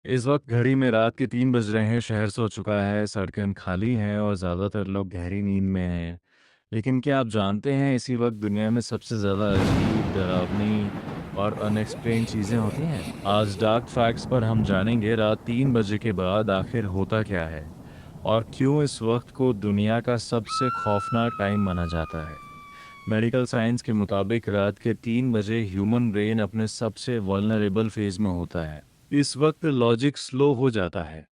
इस वक्त घड़ी में रात के 3 बज रहे हैं। शहर सो चुका है, सड़कें खाली हैं और ज़्यादातर लोग गहरी नींद में हैं। लेकिन क्या आप जानते हैं, इसी वक्त दुनिया में सबसे ज़्यादा अजीब, डरावनी और अनएक्सप्लेन चीज़ें होती हैं। आज डार्क फैक्ट्स पर हम जानेंगे रात 3 बजे के बाद आखिर होता क्या है और क्यों इस वक्त को दुनिया का सबसे खौफनाक टाइम माना जाता है। मेडिकल साइंस के मुताबिक रात के 3 बजे ह्यूमन ब्रेन अपने सबसे वल्नरेबल फेज में होता है। इस वक्त लॉजिक स्लो हो जाता है,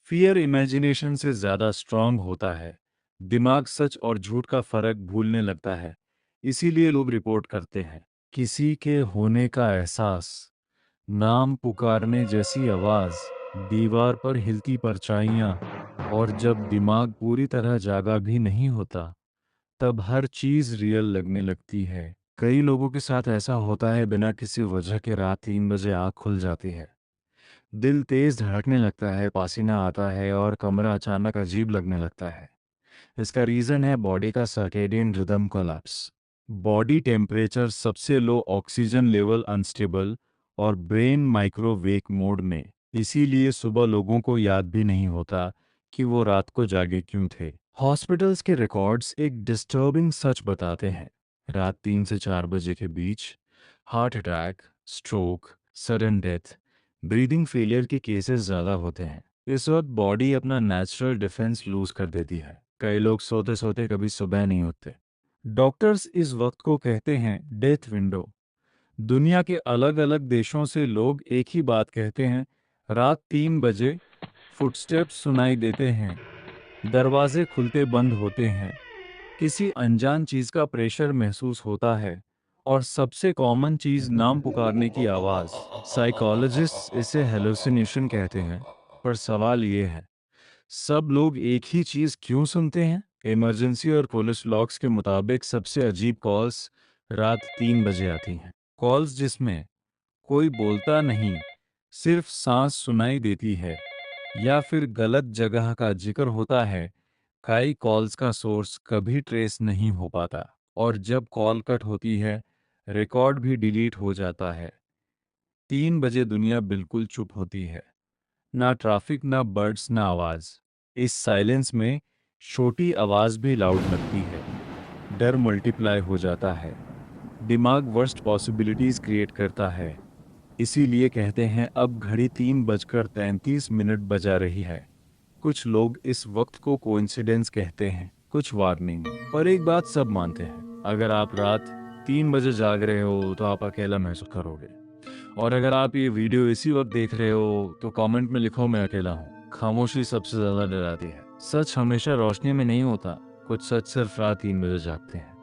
फियर इमेजिनेशन से ज़्यादा स्ट्रांग होता है, दिमाग सच और झूठ का फर्क भूलने लगता है। इसीलिए लोग रिपोर्ट करते हैं किसी के होने का एहसास, नाम पुकारने जैसी आवाज़, दीवार पर हिलती परछाइयाँ, और जब दिमाग पूरी तरह जागा भी नहीं होता तब हर चीज़ रियल लगने लगती है। कई लोगों के साथ ऐसा होता है, बिना किसी वजह के रात 3 बजे आँख खुल जाती है, दिल तेज़ धड़कने लगता है, पसीना आता है और कमरा अचानक अजीब लगने लगता है। इसका रीज़न है बॉडी का circadian rhythm collapse. Body temperature सबसे लो, ऑक्सीजन लेवल अनस्टेबल और ब्रेन माइक्रोवेव मोड में। इसीलिए सुबह लोगों को याद भी नहीं होता कि वो रात को जागे क्यों थे। हॉस्पिटल्स के रिकॉर्ड्स एक डिस्टर्बिंग सच बताते हैं। रात 3 से 4 बजे के बीच heart attack, stroke, sudden death, breathing failure के केसेस ज़्यादा होते हैं। इस वक्त बॉडी अपना नेचुरल डिफेंस लूज कर देती है। कई लोग सोते सोते कभी सुबह नहीं उठते। डॉक्टर्स इस वक्त को कहते हैं डेथ विंडो। दुनिया के अलग अलग देशों से लोग एक ही बात कहते हैं, रात 3 बजे फुटस्टेप्स सुनाई देते हैं, दरवाजे खुलते बंद होते हैं, किसी अनजान चीज़ का प्रेशर महसूस होता है, और सबसे कॉमन चीज़ नाम पुकारने की आवाज़। साइकोलॉजिस्ट्स इसे हेलुसिनेशन कहते हैं। पर सवाल ये है, सब लोग एक ही चीज़ क्यों सुनते हैं? इमरजेंसी और पुलिस लॉग्स के मुताबिक सबसे अजीब कॉल्स रात 3 बजे आती हैं। कॉल्स जिसमें कोई बोलता नहीं, सिर्फ सांस सुनाई देती है या फिर गलत जगह का जिक्र होता है। कई कॉल्स का सोर्स कभी ट्रेस नहीं हो पाता, और जब कॉल कट होती है, रिकॉर्ड भी डिलीट हो जाता है। 3 बजे दुनिया बिल्कुल चुप होती है, ना ट्रैफिक, ना बर्ड्स, ना आवाज़। इस साइलेंस में छोटी आवाज़ भी लाउड लगती है। डर मल्टीप्लाई हो जाता है, दिमाग वर्स्ट पॉसिबिलिटीज़ क्रिएट करता है। इसीलिए कहते हैं अब घड़ी 3 बजकर 33 मिनट बजा रही है। कुछ लोग इस वक्त को कोइंसिडेंस कहते हैं, कुछ वार्निंग। पर एक बात सब मानते हैं, अगर आप रात 3 बजे जाग रहे हो तो आप अकेला महसूस करोगे। और अगर आप ये वीडियो इसी वक्त देख रहे हो तो कमेंट में लिखो मैं अकेला हूँ। खामोशी सबसे ज़्यादा डराती है। सच हमेशा रोशनी में नहीं होता, कुछ सच सिर्फ रात 3 बजे जागते हैं।